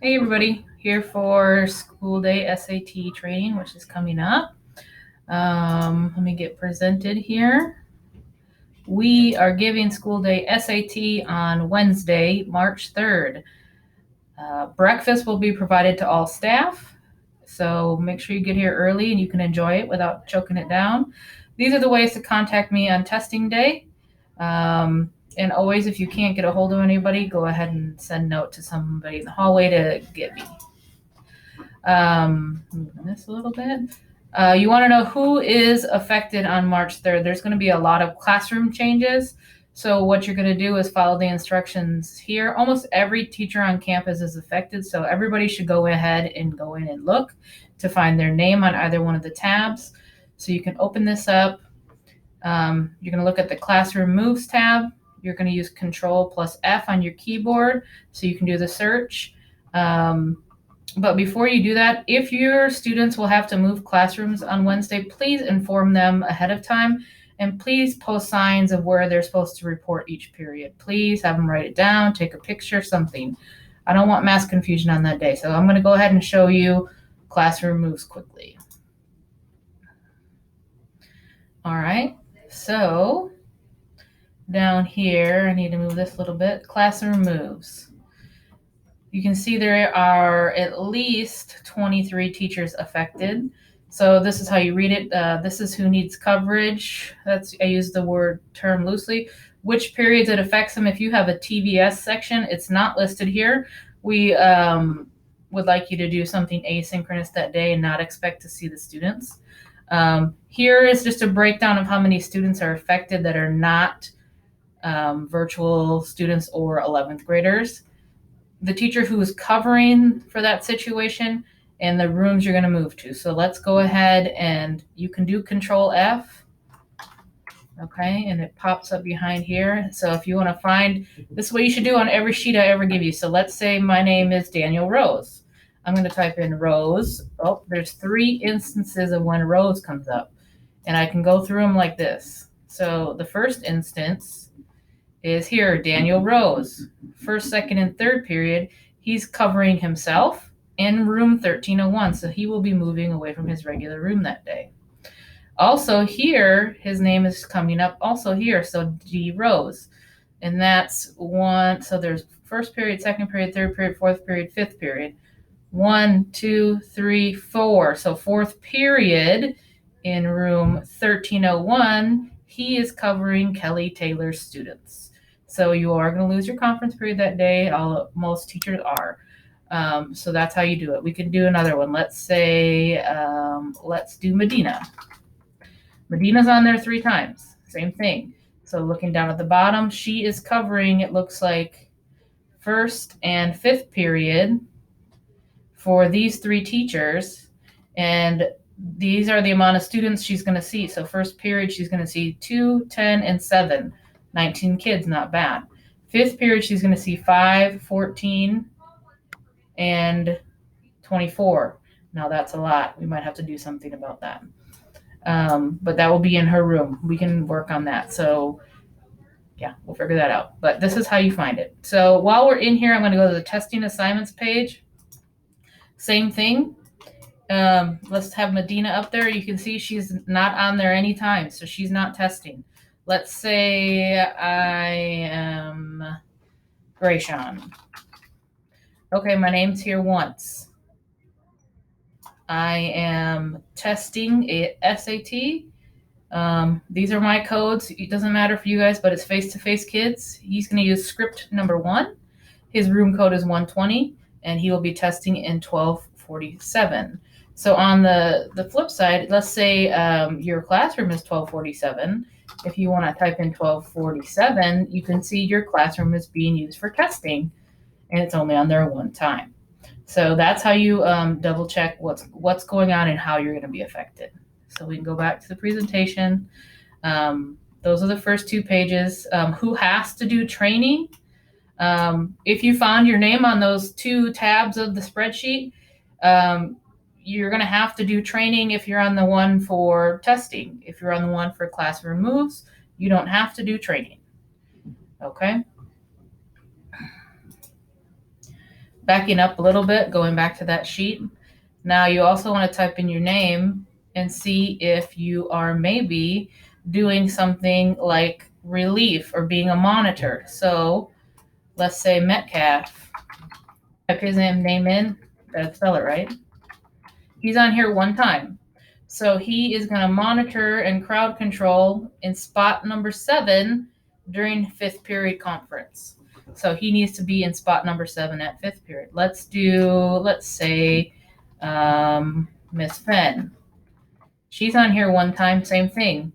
Hey everybody, here for school day SAT training, which is coming up. Let me get presented here. We are giving school day SAT on Wednesday, March 3rd. Breakfast will be provided to all staff, so make sure you get here early and you can enjoy it without choking it down. These are the ways to contact me on testing day. And always, if you can't get a hold of anybody, go ahead and send a note to somebody in the hallway to get me. Moving this a little bit. You want to know who is affected on March 3rd. There's going to be a lot of classroom changes. So what you're going to do is follow the instructions here. Almost every teacher on campus is affected, so everybody should go ahead and go in and look to find their name on either one of the tabs. So you can open this up. You're going to look at the Classroom Moves tab. You're going to use Control plus F on your keyboard so you can do the search. But before you do that, if your students will have to move classrooms on Wednesday, please inform them ahead of time, and please post signs of where they're supposed to report each period. Please have them write it down, take a picture, something. I don't want mass confusion on that day. So I'm going to go ahead and show you classroom moves quickly. All right, so down here, I need to move this a little bit. Classroom moves. You can see there are at least 23 teachers affected. So this is how you read it. This is who needs coverage. I use the term loosely. Which periods it affects them. If you have a TVS section, it's not listed here. We would like you to do something asynchronous that day and not expect to see the students. Here is just a breakdown of how many students are affected that are not virtual students or 11th graders. The teacher who is covering for that situation and the rooms you're going to move to. So let's go ahead and you can do Control F. Okay, and it pops up behind here. So if you want to find, this is what you should do on every sheet I ever give you. So let's say my name is Daniel Rose. I'm going to type in Rose. Oh, there's 3 instances of when Rose comes up. And I can go through them like this. So the first instance is here, Daniel Rose. First, second, and third period, he's covering himself in room 1301, so he will be moving away from his regular room that day. Also here, his name is coming up also here, so D Rose. And that's one, so there's first period, second period, third period, fourth period, fifth period. 1, 2, 3, 4. So fourth period in room 1301, he is covering Kelly Taylor's students. So you are going to lose your conference period that day. Most teachers are. So that's how you do it. We can do another one. Let's say, let's do Medina. Medina's on there 3 times. Same thing. So looking down at the bottom, she is covering, it looks like, first and fifth period for these 3 teachers. And these are the amount of students she's going to see. So first period, she's going to see 2, 10, and 7. 19 kids, not bad. Fifth period, she's going to see 5, 14, and 24. Now that's a lot. We might have to do something about that. But that will be in her room. We can work on that. So yeah, we'll figure that out. But this is how you find it. So while we're in here, I'm going to go to the testing assignments page. Same thing. Let's have Medina up there. You can see she's not on there anytime, so she's not testing. Let's say I am Grayshawn. Okay, my name's here once. I am testing a SAT. These are my codes. It doesn't matter for you guys, but it's face-to-face kids. He's going to use script number 1. His room code is 120, and he will be testing in 1247. So on the flip side, let's say your classroom is 1247. If you want to type in 1247, you can see your classroom is being used for testing, and it's only on there 1 time. So that's how you double check what's going on and how you're going to be affected. So we can go back to the presentation. Those are the first 2 pages. Who has to do training? If you found your name on those 2 tabs of the spreadsheet, you're going to have to do training if you're on the one for testing. If you're on the one for classroom moves, you don't have to do training. Okay? backing up a little bit, going back to that sheet. Now you also want to type in your name and see if you are maybe doing something like relief or being a monitor. So let's say Metcalf. Type his name in. Gotta spell it right. He's on here one time. So he is going to monitor and crowd control in spot number 7 during 5th period conference. So he needs to be in spot number 7 at 5th period. Let's say, Miss Fenn. She's on here one time, same thing.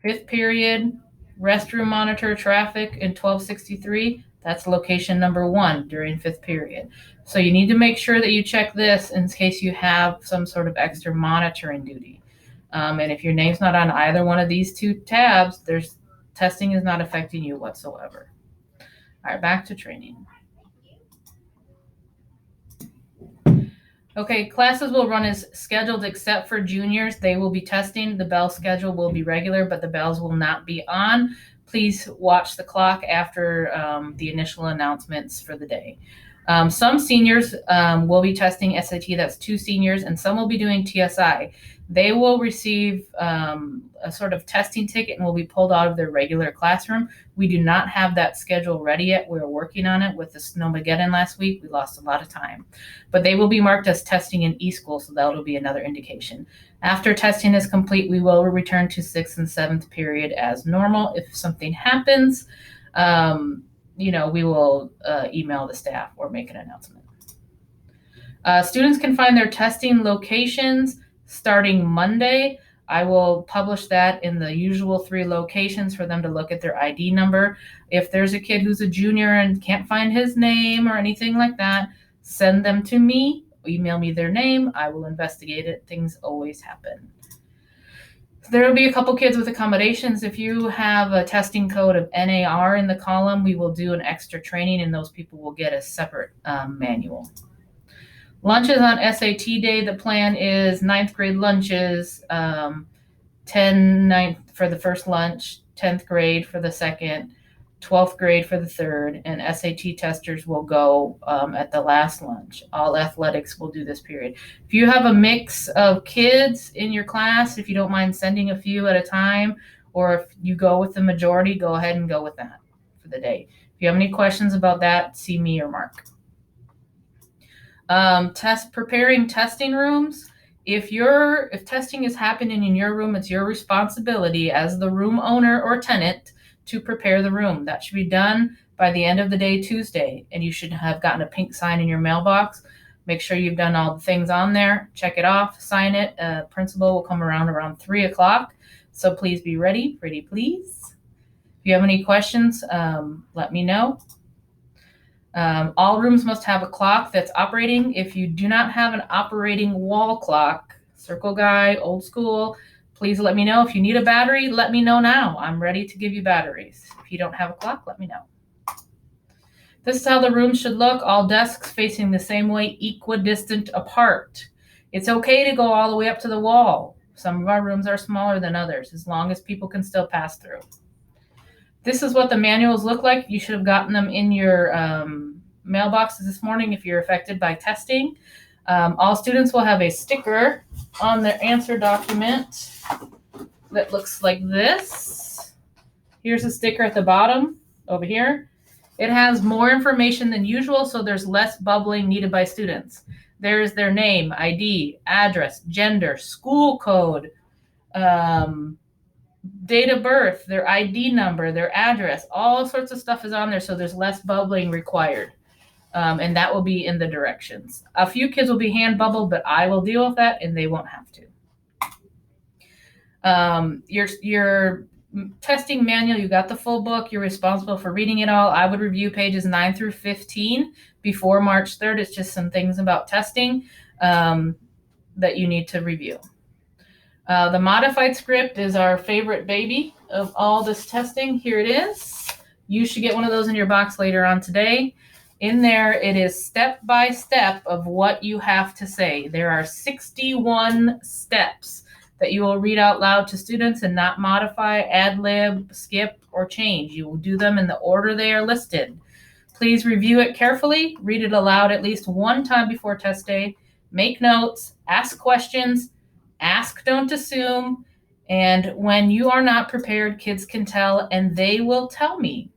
5th period, restroom monitor traffic in 1263. That's location number 1 during 5th period. So you need to make sure that you check this in case you have some sort of extra monitoring duty. And if your name's not on either one of these 2 tabs, testing is not affecting you whatsoever. All right, back to training. Okay, classes will run as scheduled except for juniors. They will be testing. The bell schedule will be regular, but the bells will not be on. Please watch the clock after the initial announcements for the day. Some seniors will be testing SAT. That's 2 seniors, and some will be doing TSI. They will receive a sort of testing ticket and will be pulled out of their regular classroom. We do not have that schedule ready yet. We're working on it with the Snowmageddon last week. We lost a lot of time. But they will be marked as testing in eSchool, so that'll be another indication. After testing is complete, we will return to 6th and 7th period as normal. If something happens, we will email the staff or make an announcement. Students can find their testing locations starting Monday. I will publish that in the usual 3 locations for them to look at their ID number. If there's a kid who's a junior and can't find his name or anything like that, send them to me, email me their name. I will investigate it. Things always happen. There will be a couple kids with accommodations. If you have a testing code of NAR in the column, we will do an extra training and those people will get a separate manual. Lunches on SAT day, the plan is 9th grade lunches, 9th for the first lunch, 10th grade for the second, 12th grade for the third, and SAT testers will go at the last lunch. All athletics will do this period. If you have a mix of kids in your class, if you don't mind sending a few at a time, or if you go with the majority, go ahead and go with that for the day. If you have any questions about that, see me or Mark. Preparing testing rooms. If testing is happening in your room, it's your responsibility as the room owner or tenant to prepare the room. That should be done by the end of the day, Tuesday, and you should have gotten a pink sign in your mailbox. Make sure you've done all the things on there. Check it off, sign it. Principal will come around 3 o'clock. So please be ready. Pretty please. If you have any questions, let me know. All rooms must have a clock that's operating. If you do not have an operating wall clock, Circle Guy, old school, please let me know. If you need a battery, let me know now. I'm ready to give you batteries. If you don't have a clock, let me know. This is how the room should look. All desks facing the same way, equidistant apart. It's okay to go all the way up to the wall. Some of our rooms are smaller than others, as long as people can still pass through. This is what the manuals look like. You should have gotten them in your mailboxes this morning if you're affected by testing. All students will have a sticker on their answer document that looks like this. Here's a sticker at the bottom over here. It has more information than usual, so there's less bubbling needed by students. There's their name, ID, address, gender, school code, date of birth, their ID number, their address, all sorts of stuff is on there, so there's less bubbling required. And that will be in the directions. A few kids will be hand bubbled, but I will deal with that and they won't have to. Your testing manual, you got the full book. You're responsible for reading it all. I would review pages 9 through 15 before March 3rd. It's just some things about testing that you need to review. The modified script is our favorite baby of all this testing. Here it is. You should get one of those in your box later on today. In there, it is step by step of what you have to say. There are 61 steps that you will read out loud to students and not modify, ad lib, skip, or change. You will do them in the order they are listed. Please review it carefully, read it aloud at least one time before test day, make notes, ask questions, ask, don't assume, and when you are not prepared, kids can tell, and they will tell me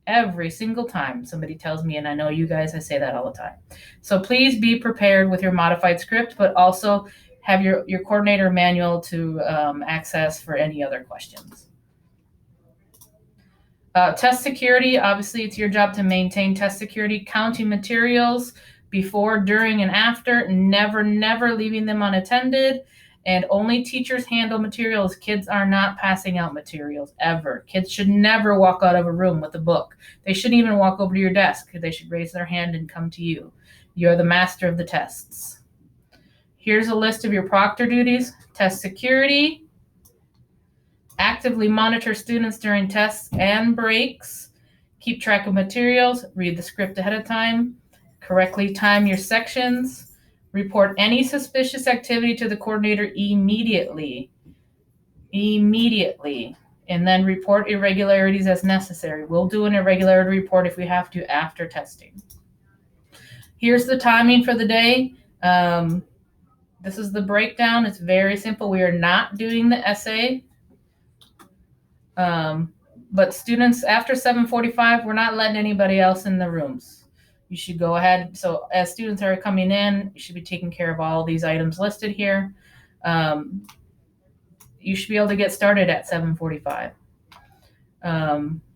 every single time somebody tells me, and I know you guys, I say that all the time. So please be prepared with your modified script, but also have your coordinator manual to access for any other questions. Test security, obviously it's your job to maintain test security, counting materials before, during, and after, never leaving them unattended, and only teachers handle materials. Kids are not passing out materials, ever. Kids should never walk out of a room with a book. They shouldn't even walk over to your desk. They should raise their hand and come to you. You're the master of the tests. Here's a list of your proctor duties. Test security, actively monitor students during tests and breaks, keep track of materials, read the script ahead of time, correctly time your sections, report any suspicious activity to the coordinator immediately, and then report irregularities as necessary. We'll do an irregularity report if we have to after testing. Here's the timing for the day. This is the breakdown. It's very simple. We are not doing the essay. But students, after 7:45, we're not letting anybody else in the rooms. You should go ahead. So as students are coming in, you should be taking care of all these items listed here. You should be able to get started at 7:45.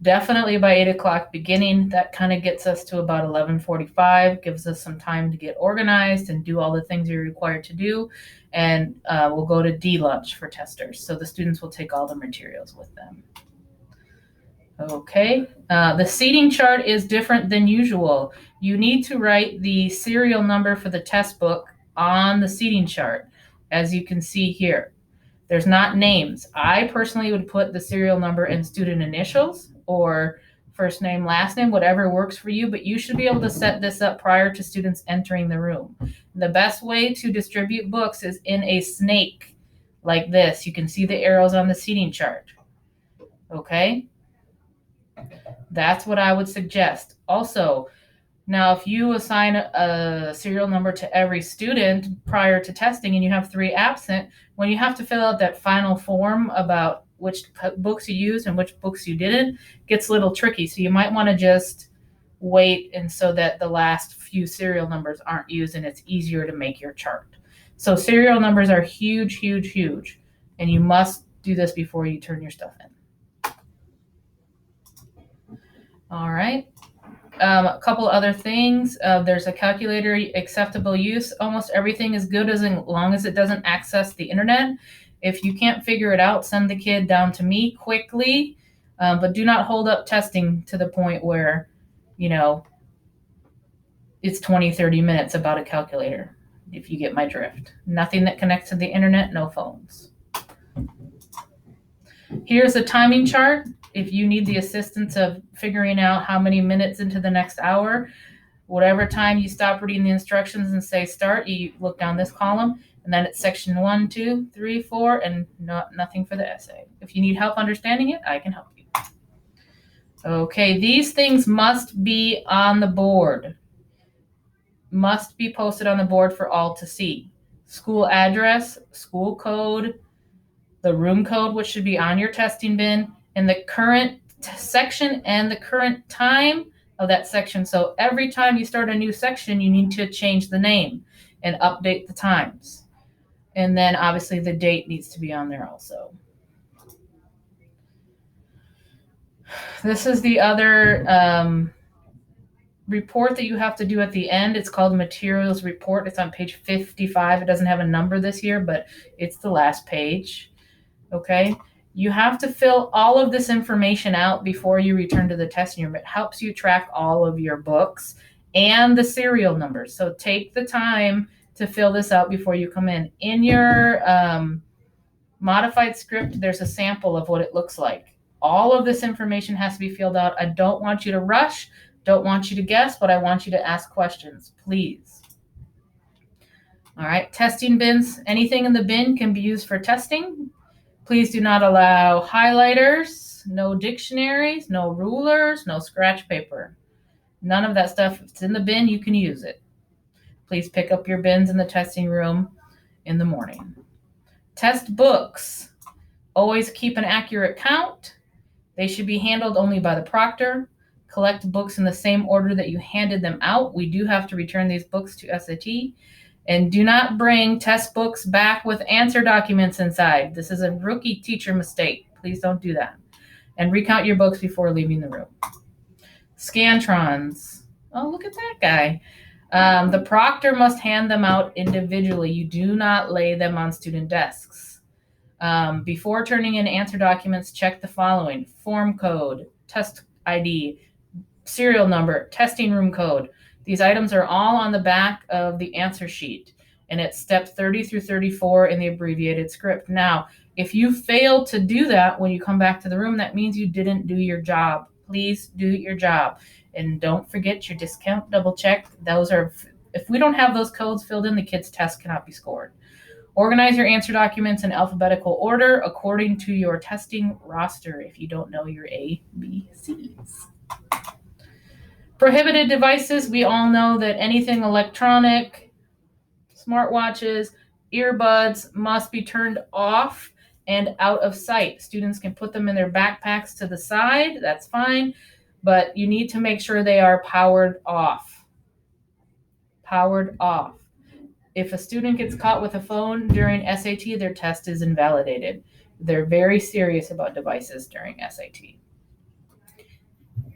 Definitely by 8 o'clock beginning. That kind of gets us to about 11:45, gives us some time to get organized and do all the things you're required to do. And we'll go to D lunch for testers. So the students will take all the materials with them. Okay, the seating chart is different than usual. You need to write the serial number for the test book on the seating chart, as you can see here. There's not names. I personally would put the serial number and student initials or first name, last name, whatever works for you, but you should be able to set this up prior to students entering the room. The best way to distribute books is in a snake like this. You can see the arrows on the seating chart. Okay? That's what I would suggest. Also, now if you assign a serial number to every student prior to testing and you have 3 absent, when you have to fill out that final form about which books you used and which books you didn't, gets a little tricky. So you might want to just wait, and so that the last few serial numbers aren't used and it's easier to make your chart. So serial numbers are huge, and you must do this before you turn your stuff in. All right. A couple other things. There's a calculator acceptable use. Almost everything is good as long as it doesn't access the internet. If you can't figure it out, send the kid down to me quickly, but do not hold up testing to the point where, it's 20, 30 minutes about a calculator, if you get my drift. Nothing that connects to the internet, no phones. Here's a timing chart. If you need the assistance of figuring out how many minutes into the next hour, whatever time you stop reading the instructions and say start, you look down this column, and then it's section 1, 2, 3, 4, and nothing for the essay. If you need help understanding it, I can help you. Okay, these things must be on the board. Must be posted on the board for all to see. School address, school code, the room code, which should be on your testing bin, and the current section and the current time of that section. So every time you start a new section, you need to change the name and update the times. And then obviously the date needs to be on there also. This is the other report that you have to do at the end. It's called materials report. It's on page 55. It doesn't have a number this year, but it's the last page. Okay. You have to fill all of this information out before you return to the testing room. It helps you track all of your books and the serial numbers. So take the time to fill this out before you come in. In your modified script, there's a sample of what it looks like. All of this information has to be filled out. I don't want you to rush, don't want you to guess, but I want you to ask questions, please. All right, testing bins. Anything in the bin can be used for testing. Please do not allow highlighters, no dictionaries, no rulers, no scratch paper. None of that stuff. If it's in the bin, you can use it. Please pick up your bins in the testing room in the morning. Test books. Always keep an accurate count. They should be handled only by the proctor. Collect books in the same order that you handed them out. We do have to return these books to SAT. And do not bring test books back with answer documents inside. This is a rookie teacher mistake. Please don't do that. And recount your books before leaving the room. Scantrons. Oh, look at that guy. The proctor must hand them out individually. You do not lay them on student desks. Before turning in answer documents, check the following: form code, test ID, serial number, testing room code. These items are all on the back of the answer sheet, and it's steps 30 through 34 in the abbreviated script. Now, if you fail to do that when you come back to the room, that means you didn't do your job. Please do your job. And don't forget your discount double check. Those are, if we don't have those codes filled in, the kids' test cannot be scored. Organize your answer documents in alphabetical order according to your testing roster if you don't know your A, B, C's. Prohibited devices. We all know that anything electronic, smartwatches, earbuds must be turned off and out of sight. Students can put them in their backpacks to the side. That's fine. But you need to make sure they are powered off. Powered off. If a student gets caught with a phone during SAT, their test is invalidated. They're very serious about devices during SAT.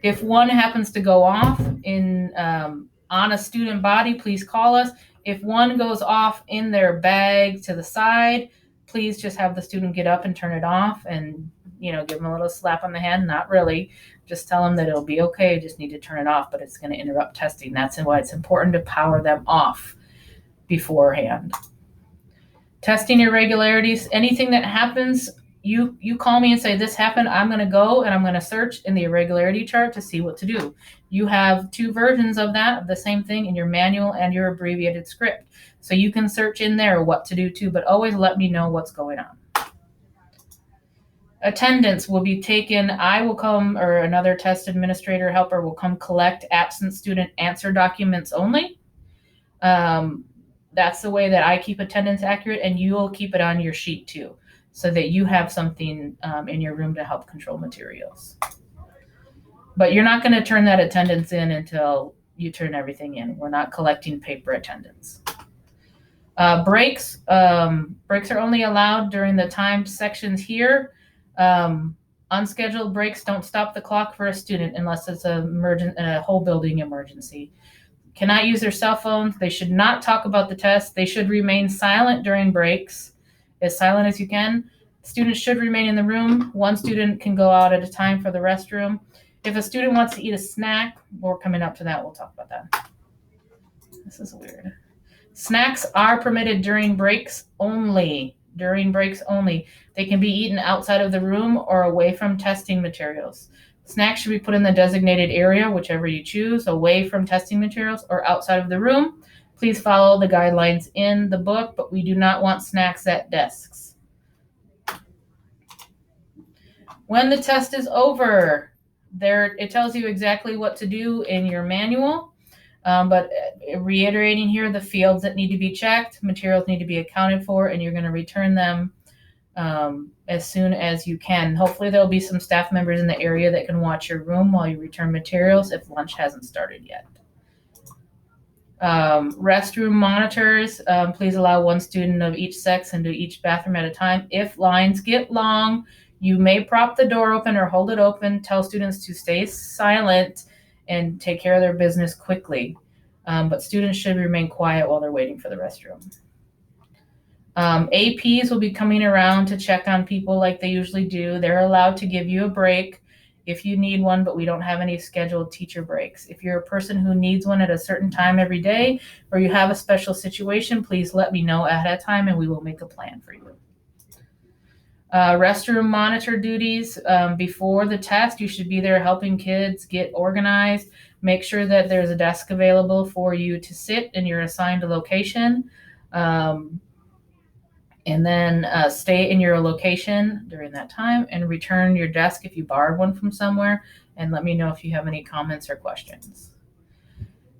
If one happens to go off on a student body, please call us. If one goes off in their bag to the side, please just have the student get up and turn it off and, give them a little slap on the hand. Not really. Just tell them that it'll be okay. You just need to turn it off, but it's going to interrupt testing. That's why it's important to power them off beforehand. Testing irregularities. Anything that happens, you call me and say, this happened. I'm going to go and I'm going to search in the irregularity chart to see what to do. You have two versions of that, of the same thing, in your manual and your abbreviated script. So you can search in there what to do too, but always let me know what's going on. Attendance will be taken. I will come, or another test administrator helper will come collect absent student answer documents only. That's the way that I keep attendance accurate, and you will keep it on your sheet too, so that you have something in your room to help control materials. But you're not going to turn that attendance in until you turn everything in. We're not collecting paper attendance. Breaks. Breaks are only allowed during the timed sections here. Unscheduled breaks don't stop the clock for a student unless it's a whole building emergency. Cannot use their cell phones. They should not talk about the test. They should remain silent during breaks, as silent as you can. Students should remain in the room. One student can go out at a time for the restroom. If a student wants to eat a snack, we're coming up to that. We'll talk about that. This is weird. Snacks are permitted during breaks only. During breaks only. They can be eaten outside of the room or away from testing materials. Snacks should be put in the designated area, whichever you choose, away from testing materials or outside of the room. Please follow the guidelines in the book, but we do not want snacks at desks. When the test is over, it tells you exactly what to do in your manual. But reiterating here, the fields that need to be checked, materials need to be accounted for, and you're going to return them as soon as you can. Hopefully there'll be some staff members in the area that can watch your room while you return materials if lunch hasn't started yet. Restroom monitors, please allow one student of each sex into each bathroom at a time. If lines get long, you may prop the door open or hold it open. Tell students to stay silent and take care of their business quickly. But students should remain quiet while they're waiting for the restroom. APs will be coming around to check on people like they usually do. They're allowed to give you a break if you need one, but we don't have any scheduled teacher breaks. If you're a person who needs one at a certain time every day, or you have a special situation, please let me know ahead of time and we will make a plan for you. Restroom monitor duties. Before the test, you should be there helping kids get organized. Make sure that there's a desk available for you to sit in your assigned location. And then stay in your location during that time and return your desk if you borrowed one from somewhere, and let me know if you have any comments or questions.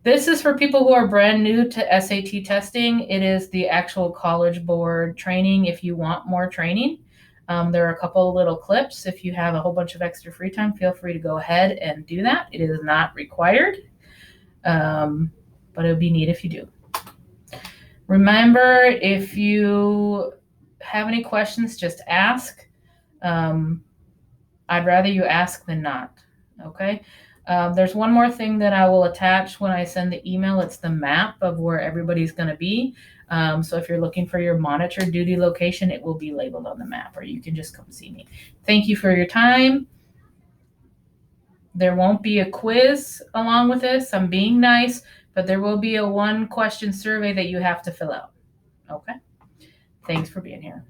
This is for people who are brand new to SAT testing. It is the actual College Board training if you want more training. There are a couple of little clips. If you have a whole bunch of extra free time, feel free to go ahead and do that. It is not required, but it would be neat if you do. Remember, if you have any questions, just ask. I'd rather you ask than not, okay? There's one more thing that I will attach when I send the email. It's the map of where everybody's going to be. So if you're looking for your monitor duty location, it will be labeled on the map, or you can just come see me. Thank you for your time. There won't be a quiz along with this. I'm being nice, but there will be a 1-question survey that you have to fill out. Okay? Thanks for being here.